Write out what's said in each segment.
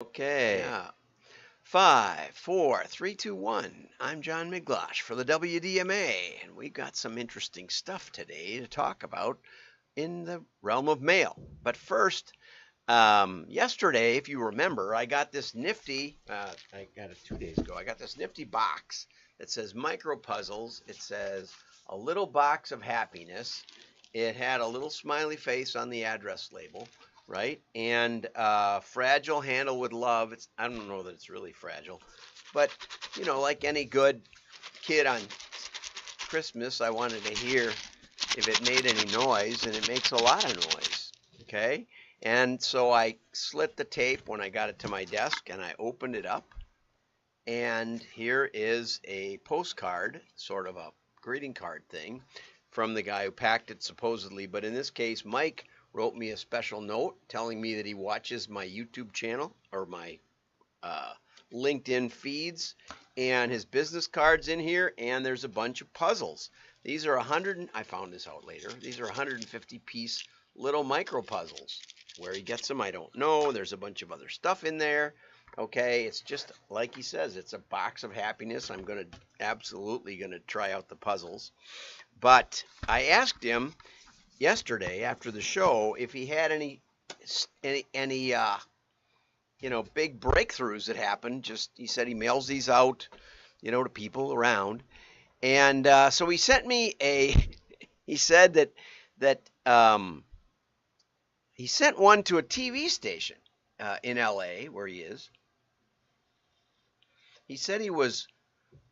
Okay. Yeah. 5, 4, 3, 2, 1. I'm John Miglosh for the WDMA, and we've got some interesting stuff today to talk about in the realm of mail. But first, yesterday, if you remember, I got this nifty, I got it 2 days ago, I got this nifty box that says micro puzzles. It says a little box of happiness. It had a little smiley face on the address label, right? And fragile handle with love. I don't know that it's really fragile, but like any good kid on Christmas, I wanted to hear if it made any noise, and it makes a lot of noise. Okay, and so I slit the tape when I got it to my desk, and I opened it up, and here is a postcard, sort of a greeting card thing, from the guy who packed it supposedly. But in this case, Mike wrote me a special note telling me that he watches my YouTube channel or my LinkedIn feeds, and his business card's in here, and there's a bunch of puzzles. These are I found this out later. These are 150 piece little micro puzzles. Where he gets them, I don't know. There's a bunch of other stuff in there. Okay, it's just like he says, it's a box of happiness. I'm absolutely gonna try out the puzzles. But I asked him yesterday after the show if he had any big breakthroughs that happened. He said he mails these out, to people around. And so he sent me he said that he sent one to a TV station in LA where he is. He said he was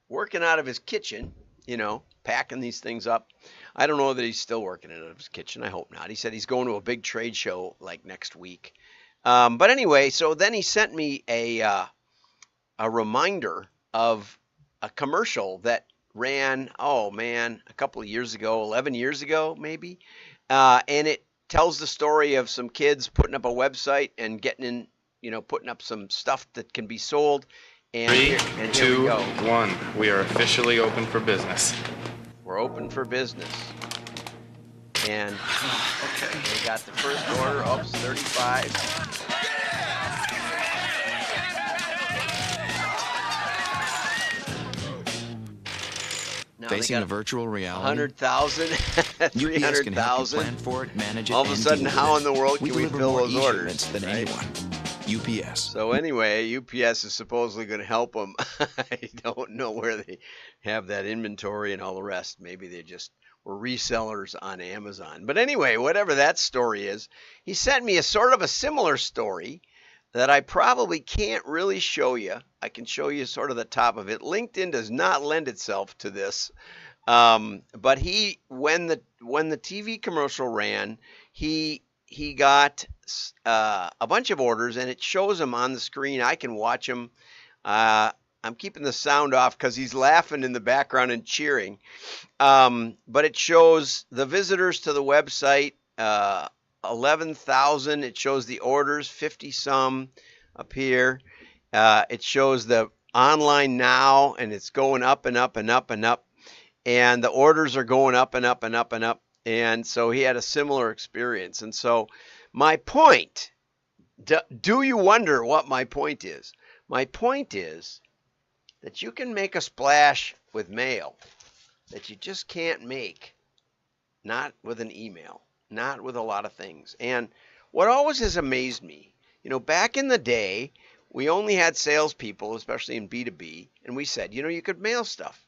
working out of his kitchen, packing these things up. I don't know that he's still working out of his kitchen. I hope not. He said he's going to a big trade show like next week. But anyway, so then he sent me a reminder of a commercial that ran, a couple of years ago, 11 years ago maybe, and it tells the story of some kids putting up a website and putting up some stuff that can be sold. And Three, here two, we go. 1. We are officially open for business. We're open for business. And okay, they got the first order, oops, 35. Now facing a virtual reality, 100,000, 300,000. Plan for it, manage it, all of a sudden, how in the world can we fill those orders? Than right? anyone. UPS. So anyway, UPS is supposedly going to help them. I don't know where they have that inventory and all the rest. Maybe they just were resellers on Amazon. But anyway, whatever that story is, he sent me a sort of a similar story that I probably can't really show you. I can show you sort of the top of it. LinkedIn does not lend itself to this. But when the TV commercial ran, he got a bunch of orders, and it shows them on the screen. I can watch them. I'm keeping the sound off because he's laughing in the background and cheering. But it shows the visitors to the website, 11,000. It shows the orders, 50 some up here. It shows the online now, and it's going up and up and up and up. And the orders are going up and up and up and up. And so he had a similar experience. And so my point, do you wonder what my point is? My point is that you can make a splash with mail that you just can't make, not with an email, not with a lot of things. And what always has amazed me, back in the day, we only had salespeople, especially in B2B, and we said, you could mail stuff.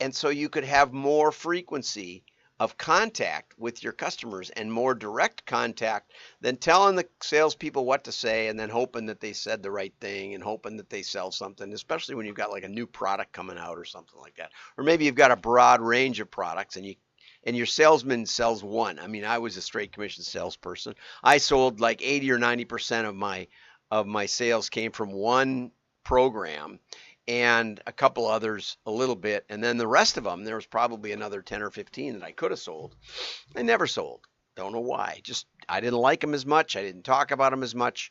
And so you could have more frequency of contact with your customers and more direct contact than telling the salespeople what to say and then hoping that they said the right thing and hoping that they sell something, especially when you've got like a new product coming out or something like that. Or maybe you've got a broad range of products and your salesman sells one. I mean, I was a straight commission salesperson. I sold like 80 or 90% of my sales came from one program, and a couple others a little bit, and then the rest of them, there was probably another 10 or 15 that I could have sold. I never sold. Don't know why. Just I didn't like them as much. I didn't talk about them as much,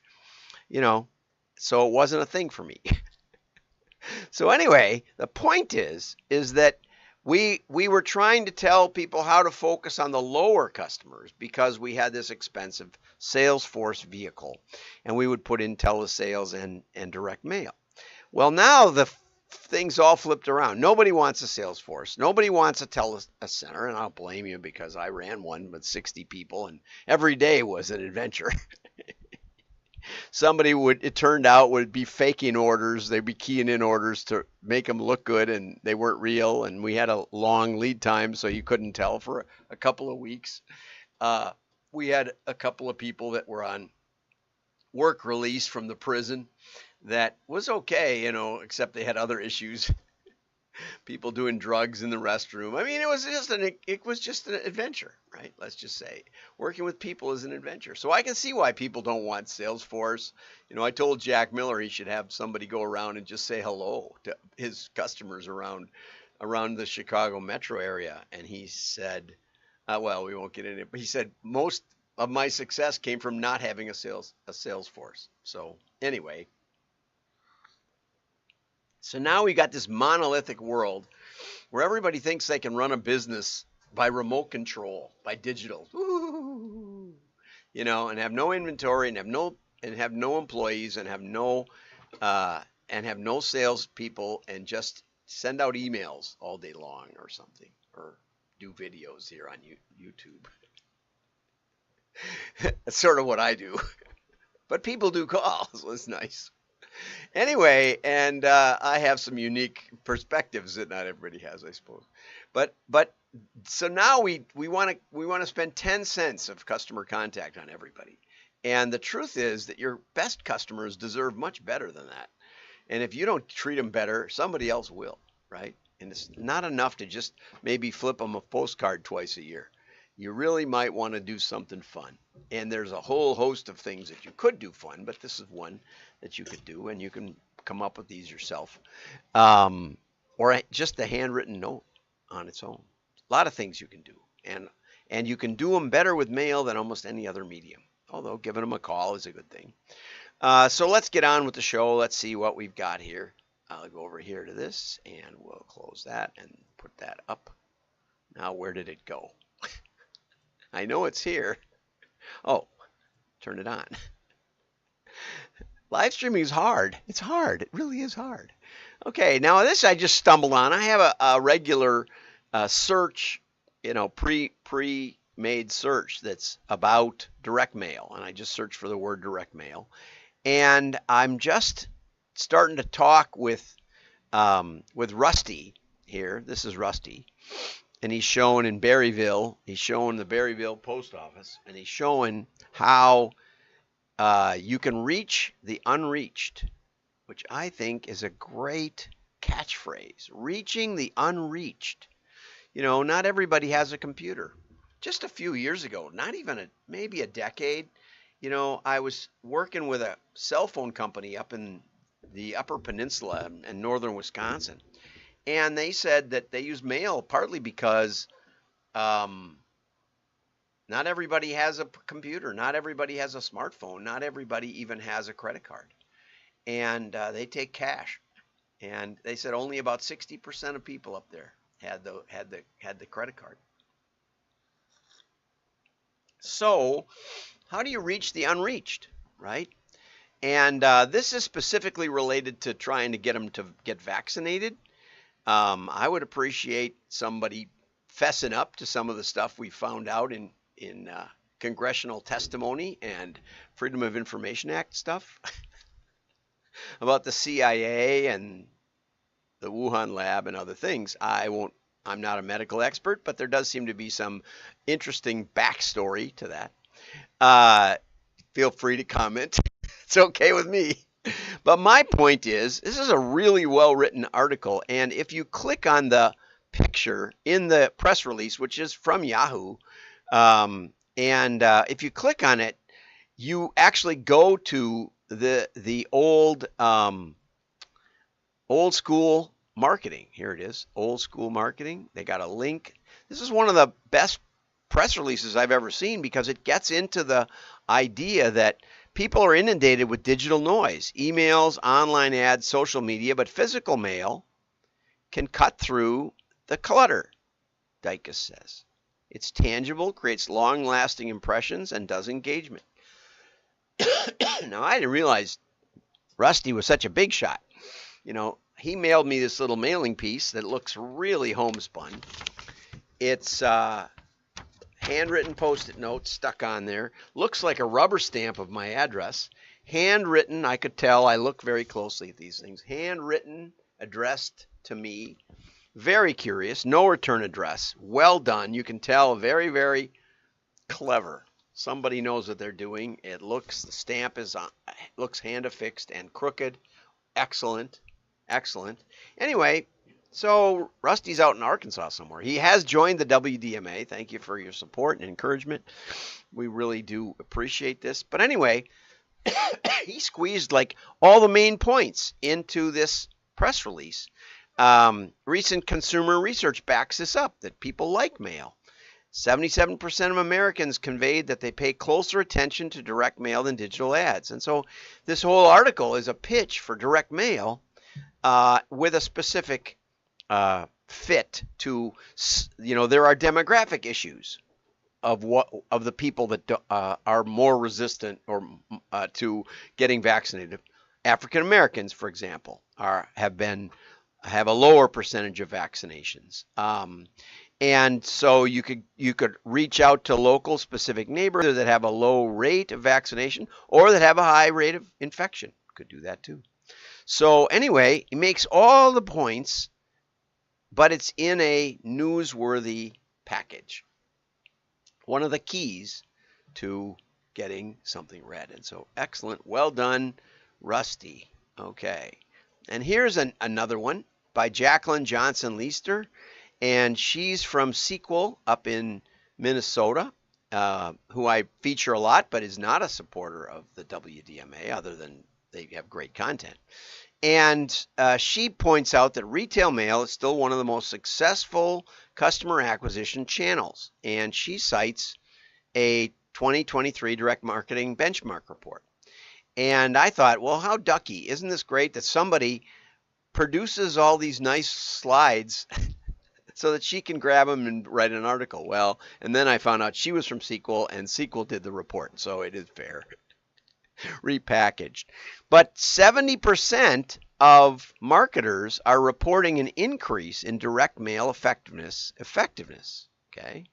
so it wasn't a thing for me. So anyway, the point is that we were trying to tell people how to focus on the lower customers because we had this expensive Salesforce vehicle, and we would put in telesales and direct mail. Well, now the things all flipped around. Nobody wants a Salesforce. Nobody wants a center, and I'll blame you because I ran one with 60 people, and every day was an adventure. Somebody it turned out, would be faking orders. They'd be keying in orders to make them look good, and they weren't real. And we had a long lead time, so you couldn't tell for a couple of weeks. We had a couple of people that were on work release from the prison. That was okay, except they had other issues. People doing drugs in the restroom. I mean, it was just an adventure, right? Let's just say working with people is an adventure. So I can see why people don't want Salesforce. I told Jack Miller he should have somebody go around and just say hello to his customers around the Chicago metro area. And he said, well, we won't get into it, but he said most of my success came from not having a Salesforce. So anyway. So now we got this monolithic world where everybody thinks they can run a business by remote control, by digital, and have no inventory and have no employees and have no salespeople and just send out emails all day long or something, or do videos here on YouTube. That's sort of what I do, but people do calls. So it's nice. Anyway, and I have some unique perspectives that not everybody has, I suppose. But so now we want to spend 10 cents of customer contact on everybody. And the truth is that your best customers deserve much better than that. And if you don't treat them better, somebody else will, right? And it's not enough to just maybe flip them a postcard twice a year. You really might want to do something fun. And there's a whole host of things that you could do fun, but this is one that you could do, and you can come up with these yourself. Or just a handwritten note on its own. A lot of things you can do. And you can do them better with mail than almost any other medium, although giving them a call is a good thing. So let's get on with the show. Let's see what we've got here. I'll go over here to this, and we'll close that and put that up. Now, where did it go? I know it's here. Oh, turn it on. Live streaming is hard. It's hard. It really is hard. Okay, now this I just stumbled on. I have a regular search, pre-made search that's about direct mail, and I just search for the word direct mail. And I'm just starting to talk with Rusty here. This is Rusty. And he's showing in Berryville, he's showing the Berryville post office, and he's showing how you can reach the unreached, which I think is a great catchphrase. Reaching the unreached. Not everybody has a computer. Just a few years ago, not even maybe a decade, I was working with a cell phone company up in the Upper Peninsula in northern Wisconsin. And they said that they use mail partly because not everybody has a computer. Not everybody has a smartphone. Not everybody even has a credit card. And they take cash. And they said only about 60% of people up there had the credit card. So how do you reach the unreached, right? And this is specifically related to trying to get them to get vaccinated. I would appreciate somebody fessing up to some of the stuff we found out in congressional testimony and Freedom of Information Act stuff about the CIA and the Wuhan lab and other things. I'm not a medical expert, but there does seem to be some interesting backstory to that. Feel free to comment. It's okay with me. But my point is, this is a really well-written article, and if you click on the picture in the press release, which is from Yahoo, if you click on it, you actually go to the old school marketing. Here it is, old school marketing. They got a link. This is one of the best press releases I've ever seen because it gets into the idea that people are inundated with digital noise, emails, online ads, social media, but physical mail can cut through the clutter, Dykus says. It's tangible, creates long-lasting impressions, and does engagement. Now, I didn't realize Rusty was such a big shot. You know, he mailed me this little mailing piece that looks really homespun. It's handwritten Post-it notes stuck on there. Looks like a rubber stamp of my address. Handwritten, I could tell. I look very closely at these things. Handwritten, addressed to me. Very curious. No return address. Well done. You can tell. Very, very clever. Somebody knows what they're doing. It looks, the stamp is on, looks hand affixed and crooked. Excellent. Excellent. Anyway, so Rusty's out in Arkansas somewhere. He has joined the WDMA. Thank you for your support and encouragement. We really do appreciate this. But anyway, he squeezed like all the main points into this press release. Recent consumer research backs this up, that people like mail. 77% of Americans conveyed that they pay closer attention to direct mail than digital ads. And so this whole article is a pitch for direct mail with a specific fit to, you know, there are demographic issues of the people that are more resistant or to getting vaccinated. African Americans, for example, have a lower percentage of vaccinations. And so you could reach out to local specific neighborhoods that have a low rate of vaccination or that have a high rate of infection. Could do that too. So anyway, he makes all the points, but it's in a newsworthy package. One of the keys to getting something read. And so excellent. Well done, Rusty. Okay. And here's another one by Jacqueline Johnson Leister. And she's from Sequel up in Minnesota, who I feature a lot, but is not a supporter of the WDMA, other than they have great content. And she points out that retail mail is still one of the most successful customer acquisition channels. And she cites a 2023 direct marketing benchmark report. And I thought, well, how ducky. Isn't this great that somebody produces all these nice slides so that she can grab them and write an article? Well, and then I found out she was from Sequel, and Sequel did the report, so it is fair. Repackaged. But 70% of marketers are reporting an increase in direct mail effectiveness, okay?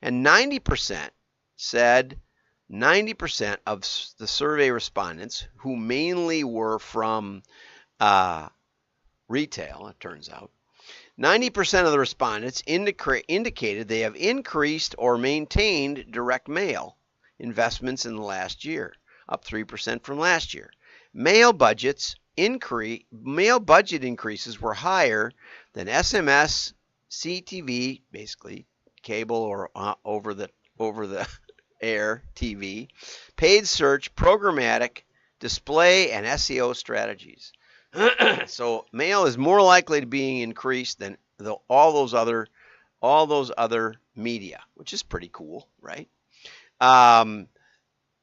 And 90% said, 90% of the survey respondents, who mainly were from retail, it turns out, 90% of the respondents indicated they have increased or maintained direct mail investments in the last year, up 3% from last year. Mail budget increases were higher than SMS, CTV, basically cable or over the air TV, paid search, programmatic, display, and SEO strategies. So mail is more likely to be increased than all those other media, which is pretty cool, right?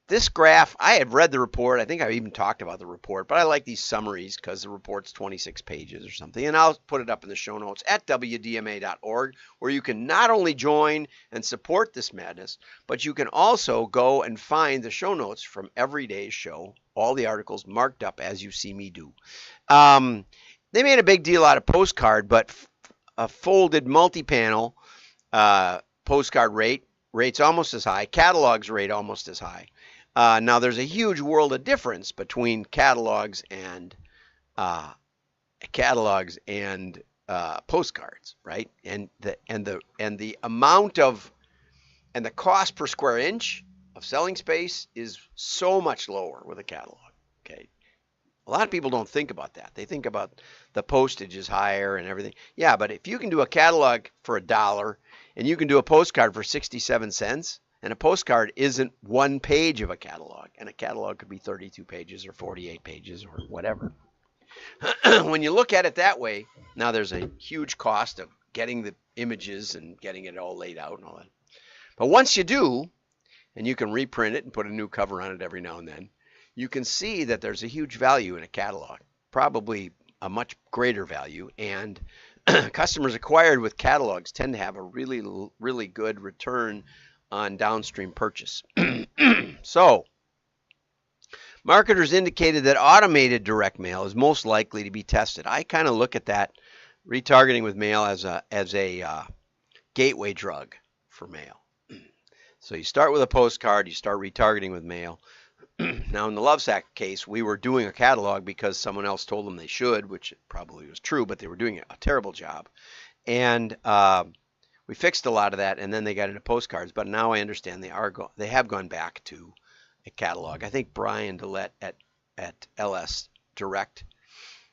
This graph, I have read the report. I think I've even talked about the report, but I like these summaries because the report's 26 pages or something. And I'll put it up in the show notes at wdma.org, where you can not only join and support this madness, but you can also go and find the show notes from every day's show, all the articles marked up as you see me do. They made a big deal out of postcard, but a folded multi-panel postcard rate's almost as high. Catalogs rate almost as high. Now there's a huge world of difference between catalogs and postcards, right? And the amount of and the cost per square inch of selling space is so much lower with a catalog. Okay, a lot of people don't think about that. They think about the postage is higher and everything. Yeah, but if you can do a catalog for $1 and you can do a postcard for 67 cents. And a postcard isn't one page of a catalog, and a catalog could be 32 pages or 48 pages or whatever. When you look at it that way, now there's a huge cost of getting the images and getting it all laid out and all that. But once you do, and you can reprint it and put a new cover on it every now and then, you can see that there's a huge value in a catalog, probably a much greater value, and customers acquired with catalogs tend to have a really good return on downstream purchase. So, marketers indicated that automated direct mail is most likely to be tested. I kind of look at that retargeting with mail as a gateway drug for mail. So you start with a postcard, you start retargeting with mail. Now, in the Lovesac case, we were doing a catalog because someone else told them they should, which probably was true, but they were doing a terrible job. And we fixed a lot of that, and then they got into postcards. But now I understand they have gone back to a catalog. I think Brian Dillette at LS Direct,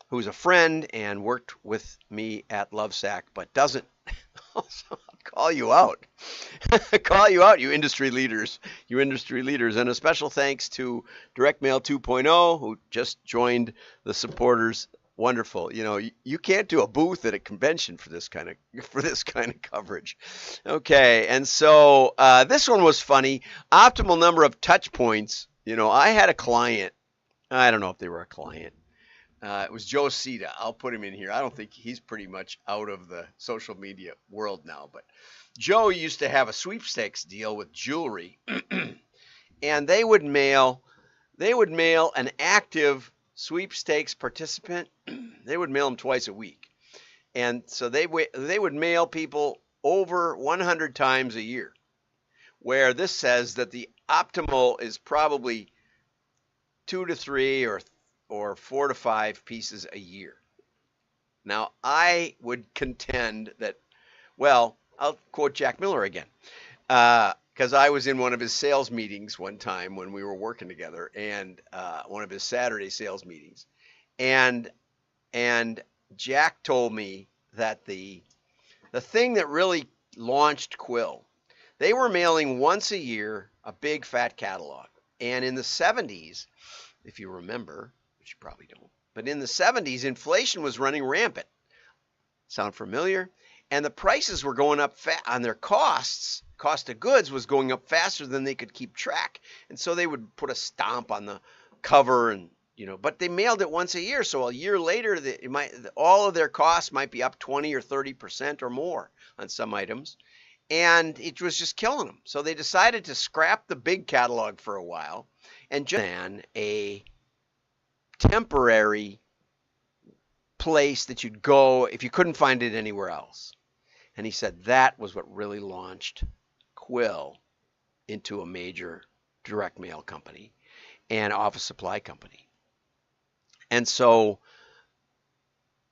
who's a friend and worked with me at Lovesac, but doesn't also call you out. Call you out, you industry leaders. And a special thanks to Direct Mail 2.0, who just joined the supporters. Wonderful. You know, you can't do a booth at a convention for this kind of coverage. Okay, and so this one was funny. Optimal number of touch points. You know, I had a client. I don't know if they were a client. It was Joe Cita. I'll put him in here. I don't think he's pretty much out of the social media world now, but Joe used to have a sweepstakes deal with jewelry, and they would mail an active sweepstakes participant. They would mail them twice a week, and so they would mail people over 100 times a year. Where this says that the optimal is probably 2 to 3 or 4 to 5 pieces a year. Now, I would contend that, well, I'll quote Jack Miller again, because I was in one of his sales meetings one time when we were working together, and one of his Saturday sales meetings, and Jack told me that the thing that really launched Quill, they were mailing once a year a big fat catalog, and in the 70s, if you remember, which you probably don't, but in the 70s, inflation was running rampant. Sound familiar? And the prices were going up on their costs. Cost of goods was going up faster than they could keep track. And so they would put a stamp on the cover, and but they mailed it once a year. So a year later, all of their costs might be up 20 or 30% or more on some items. And it was just killing them. So they decided to scrap the big catalog for a while and just a temporary place that you'd go if you couldn't find it anywhere else. And he said that was what really launched Quill into a major direct mail company and office supply company. And so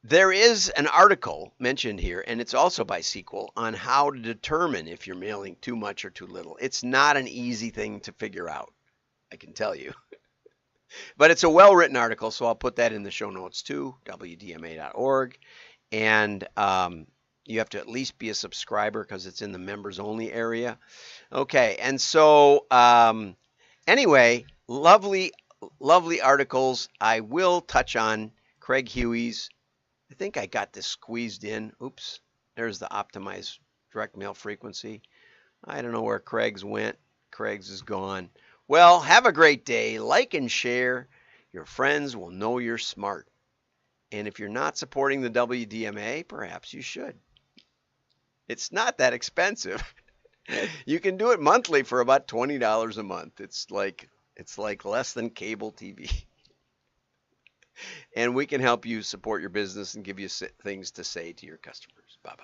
there is an article mentioned here, and it's also by Sequel, on how to determine if you're mailing too much or too little. It's not an easy thing to figure out, I can tell you. But it's a well-written article, so I'll put that in the show notes too, wdma.org. And you have to at least be a subscriber because it's in the members-only area. Okay, and so anyway, lovely articles. I will touch on Craig Huey's. I think I got this squeezed in. Oops, there's the optimized direct mail frequency. I don't know where Craig's went. Craig's is gone. Well, have a great day. Like and share. Your friends will know you're smart. And if you're not supporting the WDMA, perhaps you should. It's not that expensive. You can do it monthly for about $20 a month. It's like less than cable TV. And we can help you support your business and give you things to say to your customers. Bye-bye.